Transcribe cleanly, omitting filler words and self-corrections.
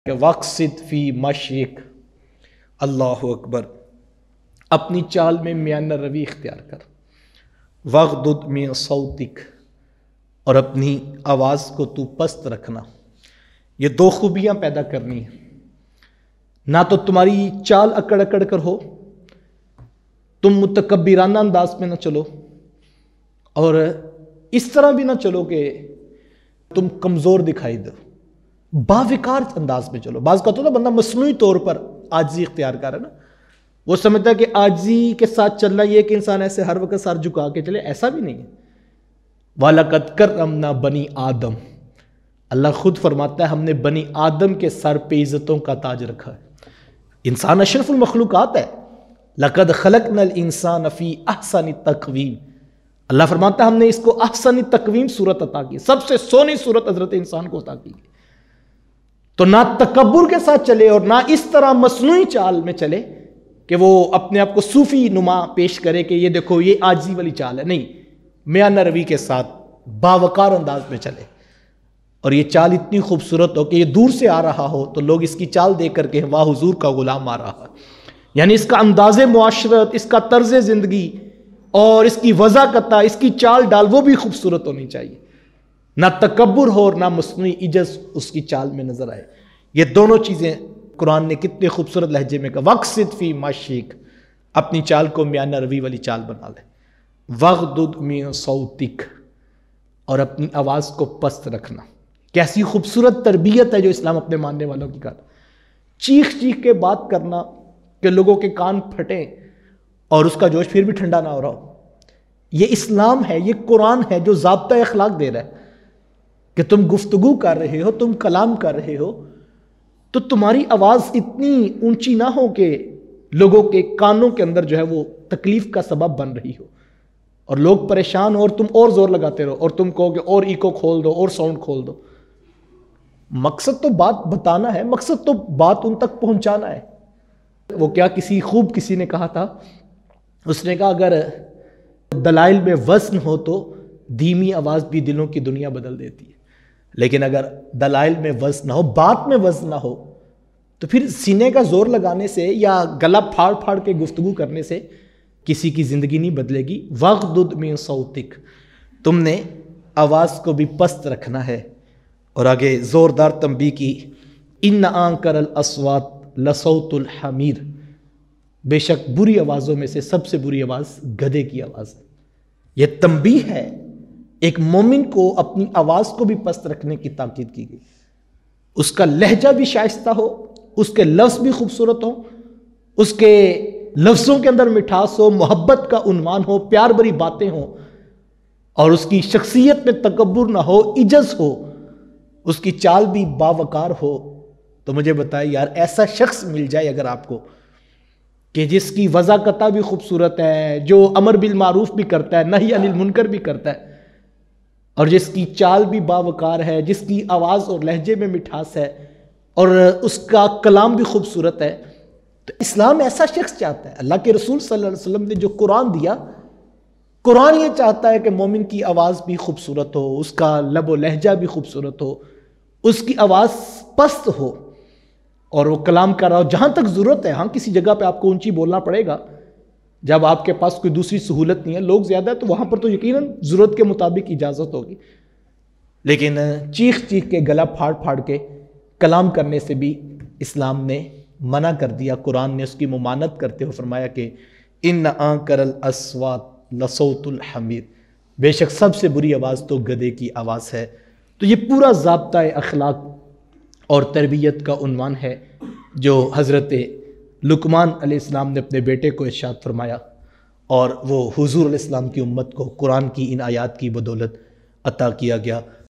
کہ وقصد فی مشیک، اللہ اکبر، اپنی چال میں میانہ روی اختیار کر، وغضض من صوتک، اور اپنی آواز کو تو پست رکھنا۔ یہ دو خوبیاں پیدا کرنی ہیں، نہ تو تمہاری چال اکڑ اکڑ کر ہو، تم متکبرانہ انداز میں نہ چلو، اور اس طرح بھی نہ چلو کہ تم کمزور دکھائی دو، باوقار انداز میں چلو۔ بعض کا تو نا بندہ مصنوعی طور پر عاجزی اختیار کر رہا ہے نا، وہ سمجھتا ہے کہ عاجزی کے ساتھ چلنا یہ کہ انسان ایسے ہر وقت سر جھکا کے چلے، ایسا بھی نہیں ہے۔ وَلَقَدْ كَرَّمْنَا بَنِي آدم، اللہ خود فرماتا ہے ہم نے بنی آدم کے سر پہ عزتوں کا تاج رکھا ہے۔ انسان اشرف المخلوقات ہے۔ لَقَدْ خَلَقْنَا الْإِنسَانَ فِي أَحْسَنِ تَقْوِيمٍ، اللہ فرماتا ہے ہم نے اس کو احسن تقویم صورت عطا کی، سب سے سونی صورت حضرت انسان کو عطا کی۔ تو نہ تکبر کے ساتھ چلے اور نہ اس طرح مصنوعی چال میں چلے کہ وہ اپنے آپ کو صوفی نما پیش کرے کہ یہ دیکھو یہ عاجزی والی چال ہے۔ نہیں، میانہ روی کے ساتھ باوقار انداز میں چلے، اور یہ چال اتنی خوبصورت ہو کہ یہ دور سے آ رہا ہو تو لوگ اس کی چال دیکھ کر کے واہ حضور کا غلام آ رہا ہے، یعنی اس کا انداز معاشرت، اس کا طرز زندگی اور اس کی وضاحت، اس کی چال ڈال وہ بھی خوبصورت ہونی چاہیے، نہ تکبر ہو اور نہ مصنوعی عجز اس کی چال میں نظر آئے۔ یہ دونوں چیزیں قرآن نے کتنے خوبصورت لہجے میں کہا، وقصد فی مشیک، اپنی چال کو میانہ روی والی چال بنا لے، وغضض من صوتک، اور اپنی آواز کو پست رکھنا۔ کیسی خوبصورت تربیت ہے جو اسلام اپنے ماننے والوں کی کرتا، چیخ چیخ کے بات کرنا کہ لوگوں کے کان پھٹیں اور اس کا جوش پھر بھی ٹھنڈا نہ ہو رہا ہو۔ یہ اسلام ہے، یہ قرآن ہے جو ضابطہ اخلاق دے رہا ہے کہ تم گفتگو کر رہے ہو، تم کلام کر رہے ہو تو تمہاری آواز اتنی اونچی نہ ہو کہ لوگوں کے کانوں کے اندر جو ہے وہ تکلیف کا سبب بن رہی ہو اور لوگ پریشان ہو اور تم اور زور لگاتے رہو اور تم کہو کہ اور ایکو کھول دو اور ساؤنڈ کھول دو۔ مقصد تو بات بتانا ہے، مقصد تو بات ان تک پہنچانا ہے۔ وہ کیا کسی نے کہا تھا، اس نے کہا اگر دلائل میں وزن ہو تو دھیمی آواز بھی دلوں کی دنیا بدل دیتی ہے، لیکن اگر دلائل میں وزن نہ ہو، بات میں وزن نہ ہو، تو پھر سینے کا زور لگانے سے یا گلا پھاڑ پھاڑ کے گفتگو کرنے سے کسی کی زندگی نہیں بدلے گی۔ وغضض من صوتک، تم نے آواز کو بھی پست رکھنا ہے۔ اور آگے زوردار تنبیہ کی، ان انکر الاصوات لصوت الحمیر، بے شک بری آوازوں میں سے سب سے بری آواز گدھے کی آواز ہے۔ یہ تنبیہ ہے، ایک مومن کو اپنی آواز کو بھی پست رکھنے کی تاکید کی گئی، اس کا لہجہ بھی شائستہ ہو، اس کے لفظ بھی خوبصورت ہوں، اس کے لفظوں کے اندر مٹھاس ہو، محبت کا عنوان ہو، پیار بری باتیں ہوں، اور اس کی شخصیت میں تکبر نہ ہو، عجز ہو، اس کی چال بھی باوقار ہو۔ تو مجھے بتائے یار، ایسا شخص مل جائے اگر آپ کو کہ جس کی وضاحت بھی خوبصورت ہے، جو امر بالمعروف بھی کرتا ہے، نہی عن المنکر بھی کرتا ہے، اور جس کی چال بھی باوقار ہے، جس کی آواز اور لہجے میں مٹھاس ہے اور اس کا کلام بھی خوبصورت ہے، تو اسلام ایسا شخص چاہتا ہے۔ اللہ کے رسول صلی اللہ علیہ وسلم نے جو قرآن دیا، قرآن یہ چاہتا ہے کہ مومن کی آواز بھی خوبصورت ہو، اس کا لب و لہجہ بھی خوبصورت ہو، اس کی آواز پست ہو اور وہ کلام کر رہا ہو جہاں تک ضرورت ہے۔ ہاں کسی جگہ پہ آپ کو اونچی بولنا پڑے گا جب آپ کے پاس کوئی دوسری سہولت نہیں ہے، لوگ زیادہ ہے تو وہاں پر تو یقیناً ضرورت کے مطابق اجازت ہوگی، لیکن چیخ چیخ کے گلا پھاڑ پھاڑ کے کلام کرنے سے بھی اسلام نے منع کر دیا۔ قرآن نے اس کی ممانعت کرتے ہوئے فرمایا کہ ان انکر الاصوات لصوت الحمیر، بے شک سب سے بری آواز تو گدھے کی آواز ہے۔ تو یہ پورا ضابطہ اخلاق اور تربیت کا عنوان ہے جو حضرت لقمان علیہ السلام نے اپنے بیٹے کو ارشاد فرمایا، اور وہ حضور علیہ السلام کی امت کو قرآن کی ان آیات کی بدولت عطا کیا گیا۔